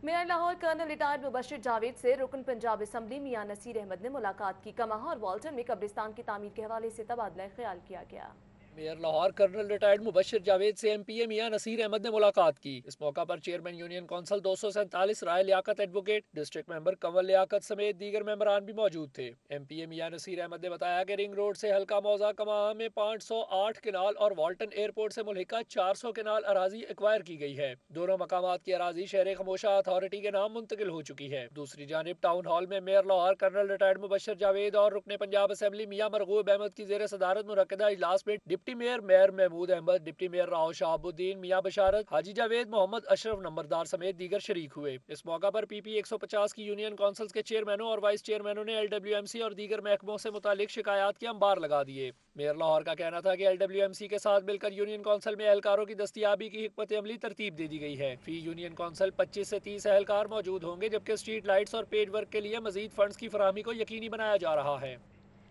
Mayor Lahore colonel retired Mubashir Javed से रुकन पंजाब असम्बली मियां नसीर अहमद ने मुलाकात की। कमाहा और वाल्टन में कब्रिस्तान की तामीर के हवाले से तबादला ख्याल किया गया। Mayor Lahore colonel retired Mubashir Javed से MPA मियां नसीर अहमद ने मुलाकात की। इस मौका पर chairman union council 247 Rai Liaquat advocate, district member Kanwal Liaquat समेत दीगर मेंबरान भी मौजूद थे। MPA मियां नसीर अहमद ने बताया कि रिंग रोड से हल्का मौजा कमाहा में 508 किनाल और वाल्टन एयरपोर्ट से मुल्हिका 400 किनाल अराजी एक्वायर की गई है। दोनों मकामात की अराजी शहर खमोशा अथॉरिटी के नाम मुंतकिल हो चुकी है। दूसरी जानिब टाउन हॉल में mayor Lahore colonel retired Mubashir Javed और रुकने पंजाब असेंबली मियां मरगूब अहमद की जेर सदारत मुनक्किदा इजलास में deputy mayor Mahmood Ahmed, deputy mayor Rao Shahabuddin, Mian Basharat, Haji Javed, Mohammad Ashraf नंबरदार समेत दीगर शरीक हुए। इस मौका पर PP 150 की यूनियन काउंसिल्स के चेयरमैनों और वाइस चेयरमैनों ने LWMC और दीगर महकमों से मुतालिक शिकायत के अंबार लगा दिए। मेयर लाहौर का कहना था कि LWMC के साथ मिलकर यूनियन काउंसिल में एहलकारों की दस्तियाबी की हिकमत अमली तरतीब दे दी गई है। फी यूनियन काउंसिल 25 से 30 एहलकार मौजूद होंगे, जबकि स्ट्रीट लाइट्स और पेज वर्क के लिए मजीद फंड्स की फराहमी को यकीनी बनाया जा रहा है।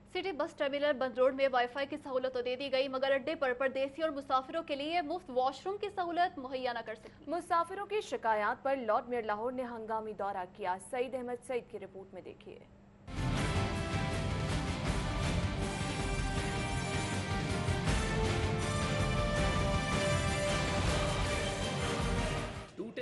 सिटी बस टर्मिनल बंद रोड में वाईफाई की सहूलत तो दे दी गई, मगर अड्डे पर परदेसी और मुसाफिरों के लिए मुफ्त वॉशरूम की सहूलत मुहैया न कर सकी। मुसाफिरों की शिकायत पर लॉर्ड मेयर लाहौर ने हंगामी दौरा किया। सईद अहमद सईद की रिपोर्ट में देखिए।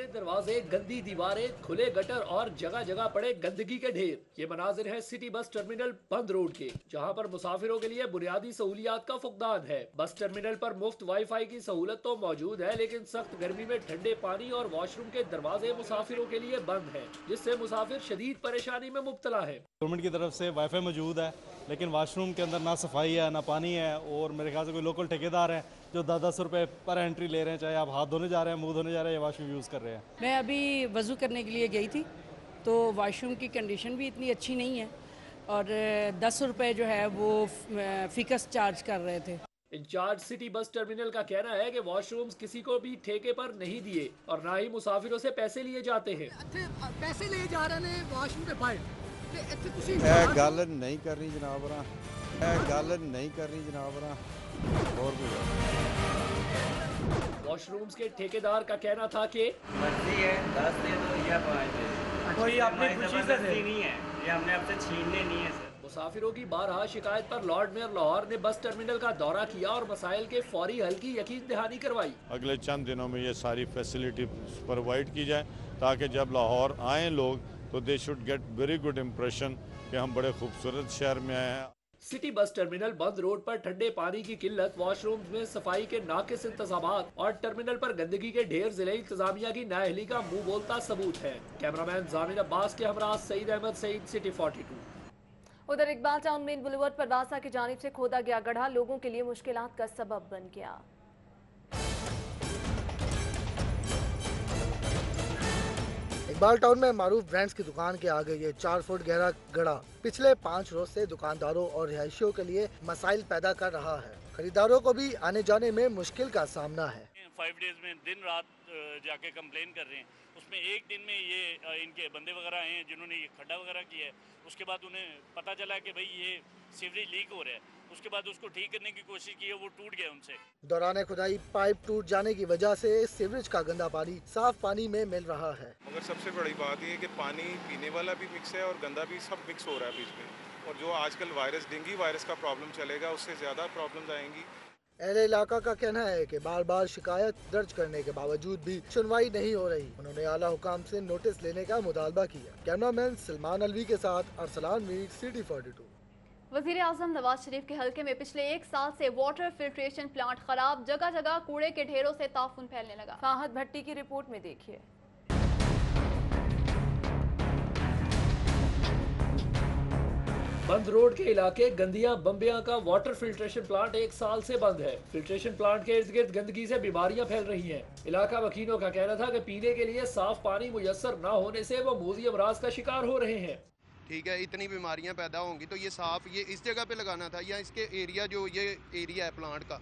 दरवाजे, गंदी दीवारें, खुले गटर और जगह जगह पड़े गंदगी के ढेर। ये मनाजिर है सिटी बस टर्मिनल बंद रोड के, जहां पर मुसाफिरों के लिए बुनियादी सहूलियात का फुकदान है। बस टर्मिनल पर मुफ्त वाईफाई की सहूलत तो मौजूद है, लेकिन सख्त गर्मी में ठंडे पानी और वॉशरूम के दरवाजे मुसाफिरों के लिए बंद है, जिससे मुसाफिर शदीद परेशानी में मुब्तला है। गवर्नमेंट की तरफ से वाईफाई मौजूद है, लेकिन वॉशरूम के अंदर ना सफाई है ना पानी है, और मेरे ख्याल से कोई लोकल ठेकेदार हैं जो 10-10 रुपये पर एंट्री ले रहे हैं, चाहे आप हाथ धोने जा रहे हैं, मुंह धोने जा रहे हैं या वॉशरूम यूज़ कर रहे हैं। मैं अभी वज़ू करने के लिए गई थी, तो वॉशरूम की कंडीशन भी इतनी अच्छी नहीं है, और 10 रुपये जो है वो फिक्स चार्ज कर रहे थे। इंचार्ज सिटी बस टर्मिनल का कहना है कि वॉशरूम्स किसी को भी ठेके पर नहीं दिए और ना ही मुसाफिरों से पैसे लिए जाते हैं। पैसे लिए जा रहे हैं वॉशरूम के बाहर। गल नहीं करनी जनाबरा, गल नहीं करनी जनाबरा। और वॉशरूम्स के ठेकेदार का कहना था कि मर्जी है 10 दे दो या 5 दे दो, कोई अपनी खुशी से नहीं है, ये हमने आपसे छीनने नहीं है सर। मुसाफिरों की बारहा शिकायत पर लॉर्ड मेयर लाहौर ने बस टर्मिनल का दौरा किया और मसाइल के फौरी हल की यकीन दहानी करवाई। अगले चंद दिनों में ये सारी फैसिलिटी प्रोवाइड की जाए, ताकि जब लाहौर आए लोग तो they should get very good impression कि हम बड़े खूबसूरत शहर में आए हैं। सिटी बस टर्मिनल बंद रोड पर ठंडे पानी की किल्लत, वॉशरूम्स में सफाई के नाकिस इंतजामात और टर्मिनल पर गंदगी के ढेर जिले इंतजामिया की नाअहली का मुंह बोलता सबूत है। कैमरामैन जामिन अब्बास के हमरा सईद अहमद सईद, सिटी 42। उधर इकबाल टाउन मेन बुलेवर्ड पर वासा की जानिब से खोदा गया गड्ढा लोगों के लिए मुश्किलात का सबब बन गया। इकबाल टाउन में मारूफ ब्रांड्स की दुकान के आगे ये 4 फुट गहरा गड्ढा पिछले 5 रोज से दुकानदारों और रिहायशियों के लिए मसाइल पैदा कर रहा है। खरीदारों को भी आने जाने में मुश्किल का सामना है। 5 डेज में दिन रात जाके कंप्लेन कर रहे हैं, उसमें एक दिन में ये इनके बंदे वगैरह आए हैं जिन्होंने ये खड्डा वगैरह किया है। उसके बाद उन्हें पता चला कि भाई ये सीवरेज लीक हो रहा है, उसके बाद उसको ठीक करने की कोशिश की है, वो टूट गया उनसे। दौरान खुदाई पाइप टूट जाने की वजह से सीवरेज का गंदा पानी साफ पानी में मिल रहा है। मगर सबसे बड़ी बात ये है कि पानी पीने वाला भी मिक्स है और गंदा भी, सब मिक्स हो रहा है बीच में। और जो आजकल वायरस, डेंगू वायरस का प्रॉब्लम चलेगा, उससे ज़्यादा प्रॉब्लम्स आएंगी। अहले इलाका का कहना है कि बार बार शिकायत दर्ज करने के बावजूद भी सुनवाई नहीं हो रही। उन्होंने आला हुकाम से नोटिस लेने का मुतालबा किया। कैमरामैन सलमान अलवी के साथ अरसलान मीर, सिटी 42। वज़ीर आज़म नवाज शरीफ के हल्के में पिछले 1 साल से वाटर फिल्ट्रेशन प्लांट खराब, जगह जगह कूड़े के ढेरों से ताफून फैलने लगा। फाहद भट्टी की रिपोर्ट में देखिए। बंद रोड के इलाके गंदिया बम्बिया का वाटर फिल्ट्रेशन प्लांट 1 साल से बंद है। फिल्ट्रेशन प्लांट के इर्द गिर्द गंदगी से बीमारियां फैल रही हैं। इलाका वकीलों का कहना था कि पीने के लिए साफ पानी मुयस्सर न होने से वो मूजी अमराज का शिकार हो रहे हैं। ठीक है, इतनी बीमारियां पैदा होंगी तो ये साफ, ये इस जगह पे लगाना था, या इसके एरिया, जो ये एरिया है प्लांट का,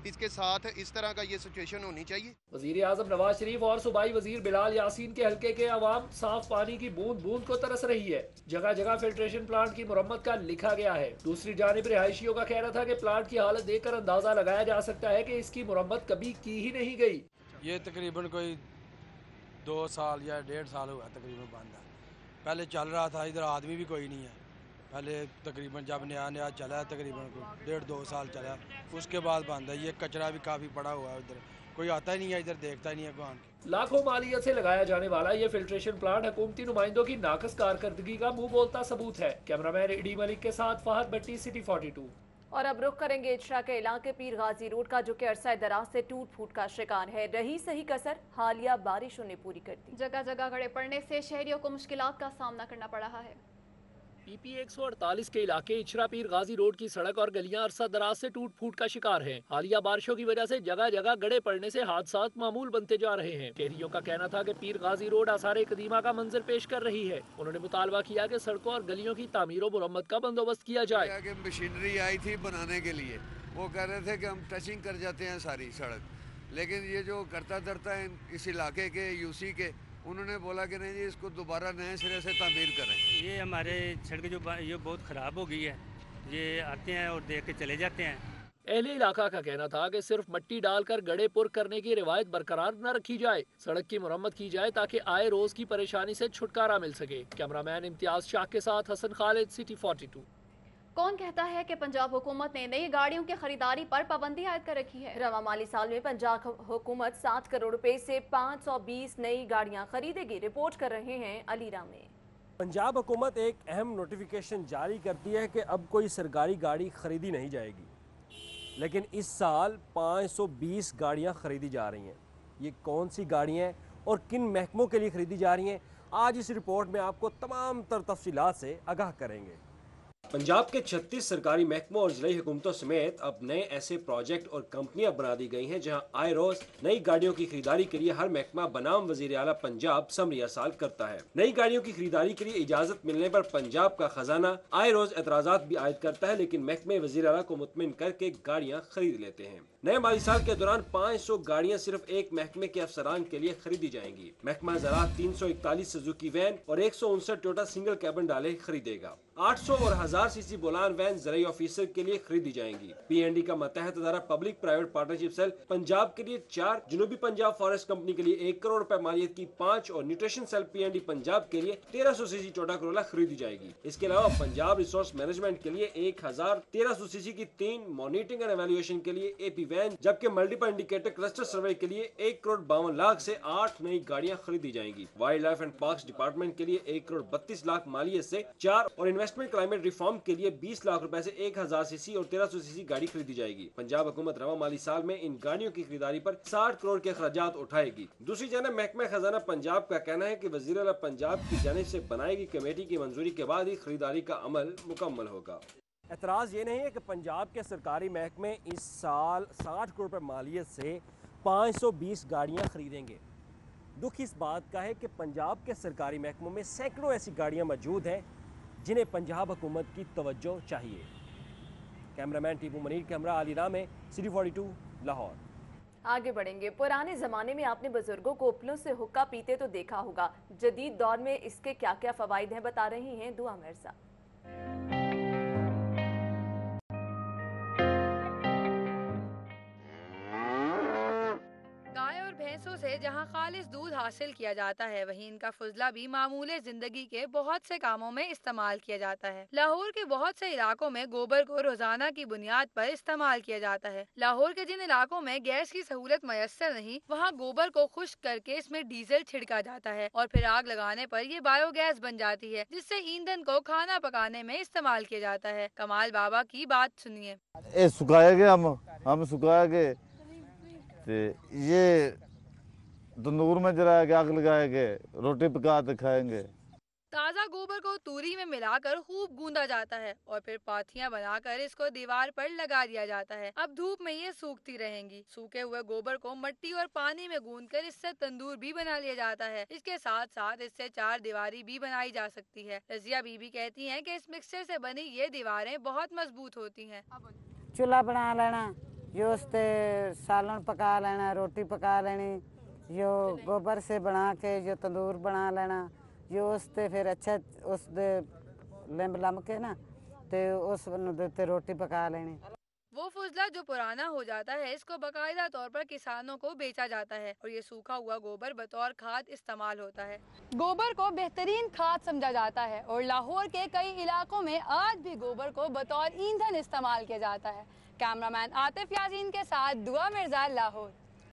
इसके साथ इस तरह का ये सिचुएशन होनी चाहिए। वज़ीर आज़म नवाज शरीफ और सूबाई वज़ीर बिलाल यासीन के हल्के के अवाम साफ पानी की बूंद बूंद को तरस रही है। जगह जगह फिल्ट्रेशन प्लांट की मुरम्मत का लिखा गया है। दूसरी जानिब रिहायशियों का कहना था कि प्लांट की हालत देखकर अंदाजा लगाया जा सकता है कि इसकी मुरम्मत कभी की ही नहीं गई। ये तकरीबन कोई 2 साल या 1.5 साल हुआ तकरीबन बंद है। पहले चल रहा था, इधर आदमी भी कोई नहीं है। पहले तकरीबन जब नया नया चला तकरीबन 1.5-2 साल चला, उसके बाद बंद है। ये कचरा भी काफ़ी पड़ा हुआ है, उधर कोई आता ही नहीं है, इधर देखता ही नहीं है कौन। लाखों मालियत से लगाया जाने वाला ये फिल्ट्रेशन प्लांट हुकूमती नुमाइंदों की नाकस कारकर्दगी का मुंह बोलता सबूत है। कैमरामैन एडी मलिक के साथ फहद भट्टी, सिटी 42। और अब रुख करेंगे इजरा के इलाके पीर गाजी रोड का, जो कि अरसा दराज से टूट फूट का शिकार है। रही सही कसर हालिया बारिशों ने पूरी कर दी। जगह जगह गड़े पड़ने से शहरियों को मुश्किलात का सामना करना पड़ रहा है। पीपी 148 के इलाके इचरा पीर गाजी रोड की सड़क और गलियां अरसा दराज से टूट फूट का शिकार हैं। हालिया बारिशों की वजह से जगह जगह गड़े पड़ने से हादसात मामूल बनते जा रहे हैं। शहरियों का कहना था कि पीर गाजी रोड आसार कदीमा का मंजर पेश कर रही है। उन्होंने मुतालबा किया कि सड़कों और गलियों की तामीर और मुरम्मत का बंदोबस्त किया जाए। मशीनरी आई थी बनाने के लिए, वो कह रहे थे कि हम टचिंग कर जाते हैं सारी सड़क, लेकिन ये जो करता धरता है इस इलाके के यूसी के, उन्होंने बोला कि नहीं जी, इसको दोबारा नए सिरे से तामीर करें। ये हमारे सड़क जो ये बहुत ख़राब हो गई है, ये आते हैं और देख के चले जाते हैं। अहले इलाका का कहना था कि सिर्फ मट्टी डालकर गड्ढे पुर करने की रिवायत बरकरार न रखी जाए, सड़क की मुरम्मत की जाए ताकि आए रोज की परेशानी से छुटकारा मिल सके। कैमरामैन इम्तियाज शाह के साथ हसन खालिद, सिटी 42। कौन कहता है कि पंजाब हुकूमत ने नई गाड़ियों की खरीदारी पर पाबंदी आयद कर रखी है। रवा माली साल में पंजाब हुकूमत 7 करोड़ रुपए से 520 नई गाड़ियां खरीदेगी। रिपोर्ट कर रहे हैं अलीरा में। पंजाब हुकूमत एक अहम नोटिफिकेशन जारी करती है कि अब कोई सरकारी गाड़ी खरीदी नहीं जाएगी, लेकिन इस साल 520 गाड़ियां खरीदी जा रही हैं। ये कौन सी गाड़ियां और किन महकमों के लिए खरीदी जा रही हैं, आज इस रिपोर्ट में आपको तमाम तर तफसीलात से आगाह करेंगे। पंजाब के 36 सरकारी महकमों और जिला हुकूमतों समेत अब नए ऐसे प्रोजेक्ट और कंपनियां बना दी गई हैं जहां आए रोज नई गाड़ियों की खरीदारी के लिए हर महकमा बनाम वजीर आला पंजाब समरी अरसाल करता है। नई गाड़ियों की खरीदारी के लिए इजाजत मिलने पर पंजाब का खजाना आए रोज एतराजात भी आयद करता है, लेकिन महकमे वजीर आला को मुतमिन करके गाड़ियाँ खरीद लेते हैं। नए माली साल के दौरान 500 गाड़ियाँ सिर्फ एक महकमे के अफसरान के लिए खरीदी जाएंगी। महकमा ज़राअत 341 सुजुकी वैन और 159 टोयोटा सिंगल कैबिन डाले खरीदेगा। 800 और 1000 सीसी बोलान वैन ज़राई ऑफिसर के लिए खरीदी जाएंगी। PND का मतहत अदारा public private partnership cell Punjab के लिए 4, जनूबी पंजाब फॉरेस्ट कंपनी के लिए 1 करोड़ रुपए मालियत की 5 और न्यूट्रिशन सेल PND पंजाब के लिए 1300 सीसी टोयोटा करोला खरीदी जाएगी। इसके अलावा पंजाब रिसोर्स मैनेजमेंट के लिए 1300 सीसी की 3 मॉनिटरिंग एंड एवेल्युएशन के लिए AP वैन, जबकि मल्टीपल इंडिकेटर क्लस्टर सर्वे के लिए 1 करोड़ 52 लाख से 8 नई गाड़ियां खरीदी जाएंगी। Wild life and parks department के लिए 1 करोड़ 32 लाख मालियत से 4 और इन्वेस्टमेंट क्लाइमेट रिफॉर्म के लिए 20 लाख रुपए से 1000 सीसी और 1300 सीसी गाड़ी खरीदी जाएगी। पंजाब हुकूमत रवा माली साल में इन गाड़ियों की खरीदारी पर 60 करोड़ के खर्चात उठाएगी। दूसरी जानब महकमा खजाना पंजाब का कहना है कि वजीर आला पंजाब की जानिब से बनाई गई कमेटी की मंजूरी के बाद ही खरीदारी का अमल मुकम्मल होगा। एतराज़ ये नहीं है कि पंजाब के सरकारी महकमे इस साल 60 करोड़ रुपए मालियत से 520 गाड़ियाँ खरीदेंगे। दुख इस बात का है कि पंजाब के सरकारी महकमों में सैकड़ों ऐसी गाड़ियाँ मौजूद हैं जिन्हें पंजाब हुकूमत की तवज्जो चाहिए। कैमरामैन टीपू मनीर के हमरा अली राम में, सिटी 42 लाहौर। आगे बढ़ेंगे। पुराने ज़माने में आपने बुजुर्गों को उपलों से हुक्का पीते तो देखा होगा, जदीद दौर में इसके क्या क्या फ़वाइद हैं बता रही हैं दुआ मिर्जा। गाय और भैंसों से जहां खालिस दूध हासिल किया जाता है, वहीं इनका फुजला भी मामूले जिंदगी के बहुत से कामों में इस्तेमाल किया जाता है। लाहौर के बहुत से इलाकों में गोबर को रोजाना की बुनियाद पर इस्तेमाल किया जाता है। लाहौर के जिन इलाकों में गैस की सहूलत मयसर नहीं, वहाँ गोबर को खुश्क करके इसमें डीजल छिड़का जाता है और फिर आग लगाने पर ये बायोगैस बन जाती है, जिससे ईंधन को खाना पकाने में इस्तेमाल किया जाता है। कमाल बाबा की बात सुनिए। सुखाएंगे हम सुखाएंगे, ये तंदूर में जलाएंगे, आग लगाएंगे, रोटी पका के खाएंगे। ताज़ा गोबर को तूरी में मिलाकर खूब गूंदा जाता है और फिर पाथियां बनाकर इसको दीवार पर लगा दिया जाता है। अब धूप में ये सूखती रहेंगी। सूखे हुए गोबर को मिट्टी और पानी में गूंदकर इससे तंदूर भी बना लिया जाता है। इसके साथ साथ इससे 4 दीवारी भी बनाई जा सकती है। रजिया बीबी कहती हैं कि इस मिक्सचर से बनी ये दीवारें बहुत मजबूत होती हैं। चूल्हा बना लेना, जो उससे सालन पका लेना, रोटी पका लेनी, जो गोबर से बना के जो तंदूर बना लेना, जो उससे फिर अच्छा उस लम के ना ते उस ते रोटी पका लेनी। वो फुजला जो पुराना हो जाता है, इसको बाकायदा तौर पर किसानों को बेचा जाता है और ये सूखा हुआ गोबर बतौर खाद इस्तेमाल होता है। गोबर को बेहतरीन खाद समझा जाता है और लाहौर के कई इलाकों में आज भी गोबर को बतौर ईंधन इस्तेमाल किया जाता है। कैमरामैन आतिफ यासीन के साथ दुआ मिर्जा, लाहौर।